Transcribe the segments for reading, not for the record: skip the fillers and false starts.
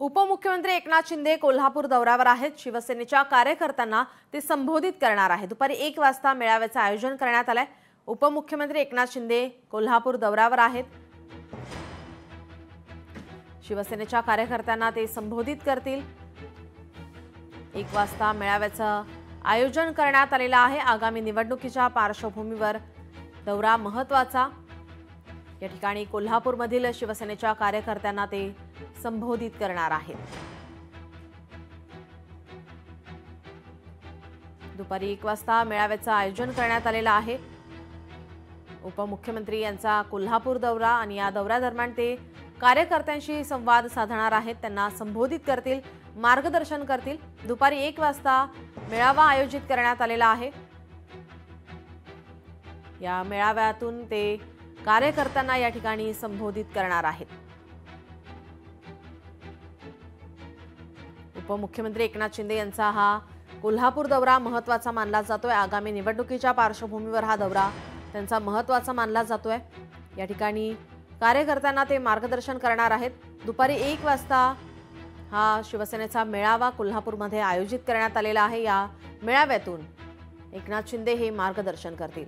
उपमुख्यमंत्री एकनाथ शिंदे कोल्हापूर दौऱ्यावर आहेत। शिवसेनेच्या कार्यकर्त्यांना ते संबोधित करणार आहेत। दुपारी 1 वाजता मेळाव्याचे आयोजन करण्यात आले। उपमुख्यमंत्री एकनाथ शिंदे कोल्हापूर दौऱ्यावर आहेत। शिवसेनेच्या कार्यकर्त्यांना ते संबोधित करतील। 1 वाजता मेळाव्याचं आयोजन करण्यात आलेलं आहे। आगामी निवडणुकीच्या पार्श्वभूमीवर दौरा महत्त्वाचा। या ठिकाणी कोल्हापूरमधील शिवसेनेच्या कार्यकर्त्यांना ते संबोधित करणार आहेत। दुपारी 1 वाजता मेळाव्याचं आयोजन करण्यात आलेलं आहे। उपमुख्यमंत्री यांचा कोल्हापूर दौरा आणि या दौऱ्यादरम्यान ते कार्यकर्त्यांशी संवाद साधणार आहेत, त्यांना संबोधित करतील, मार्गदर्शन करतील। दुपारी 1 वाजता मेळावा आयोजित करण्यात आलेला आहे। या मेळाव्यातून ते कार्यकर्त्यांना या ठिकाणी संबोधित करणार आहेत। उपमुख्यमंत्री एकनाथ शिंदे यांचा हा कोल्हापूर दौरा महत्त्वाचा मानला जातोय। आगामी निवडणुकीच्या पार्श्वभूमीवर हा दौरा त्यांचा महत्त्वाचा मानला जातोय। या ठिकाणी कार्यकर्त्यांना ते मार्गदर्शन करणार आहेत। दुपारी 1 वाजता हा शिवसेनेचा मेळावा कोल्हापूरमध्ये आयोजित करण्यात आलेला आहे। या मेळाव्यातून एकनाथ शिंदे हे मार्गदर्शन करतील।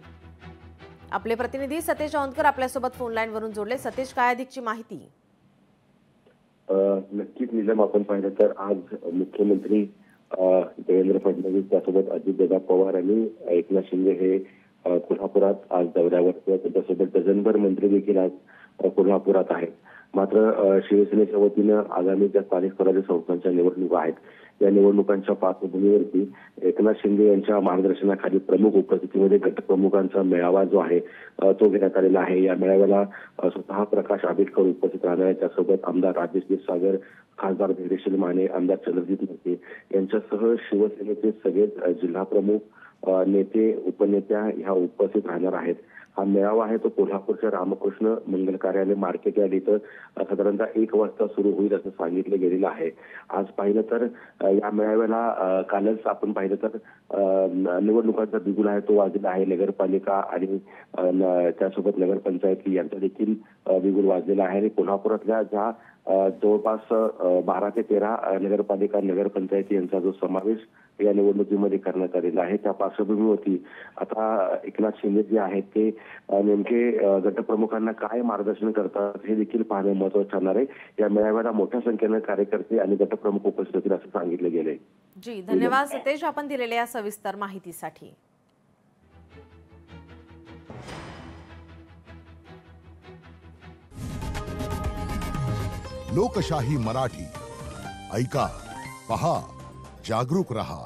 आपले प्रतिनिधी सतेज औंधकर आपल्यासोबत फोन लाईन वरून जोडले। सतेज, काय अधिकची माहिती? नक्कीच निलम, आपण पाहिलं तर आज मुख्यमंत्री देवेंद्र फडणवीस त्यासोबत अजितदादा पवार आणि एकनाथ शिंदे हे कोल्हापुरात आज दौऱ्यावर, त्याच्यासोबत डझनभर मंत्री देखील आज कोल्हापुरात आहेत। मात्र शिवसेनेच्या वतीनं आगामी ज्या स्थानिक स्वराज्य संस्थांच्या निवडणुका आहेत, या निवडणुकांच्या पार्श्वभूमीवरती एकनाथ शिंदे यांच्या मार्गदर्शनाखाली प्रमुख उपस्थितीमध्ये गटप्रमुखांचा मेळावा जो आहे तो घेण्यात आलेला आहे। या मेळाव्याला स्वतः प्रकाश आंबेडकर उपस्थित राहणार आहेत। त्यासोबत आमदार राजेश क्षीरसागर, खासदार धैर्यशील माने, आमदार चंद्रजित मोहिते यांच्यासह शिवसेनेचे सगळेच जिल्हा प्रमुख, नेते, उपनेत्या ह्या उपस्थित राहणार आहेत। हा मेळावा आहे तो कोल्हापूरच्या रामकृष्ण मंगल कार्यालय मार्केट यार्ड इथं साधारणतः 1 वाजता सुरू होईल असं सांगितलं गेलेलं आहे। आज पाहिलं तर या मेळाव्याला कालच आपण पाहिलं तर निवडणुकांचा बिगुल आहे तो वाजलेला आहे। नगरपालिका आणि त्यासोबत नगरपंचायती यांचा देखील बिगुल वाजलेला आहे। आणि कोल्हापुरातल्या ज्या जवळपास 12 ते 13 नगरपालिका नगरपंचायती यांचा जो समावेश या निवडणुकीमध्ये करण्यात आलेला आहे, त्या पार्श्वभूमीवरती आता एकनाथ शिंदे जे आहेत ते नेमके गटप्रमुखांना काय मार्गदर्शन करतात हे देखील पाहणे महत्त्वाचे ठरणार आहे। या मेळाव्याला मोठ्या संख्येने कार्यकर्ते आणि गटप्रमुख उपस्थित होतील असं सांगितलं गेलंय। जी, धन्यवाद सतेज, आपण दिलेल्या या सविस्तर माहितीसाठी। लोकशाही मराठी ऐका, पहा, जागरूक रहा।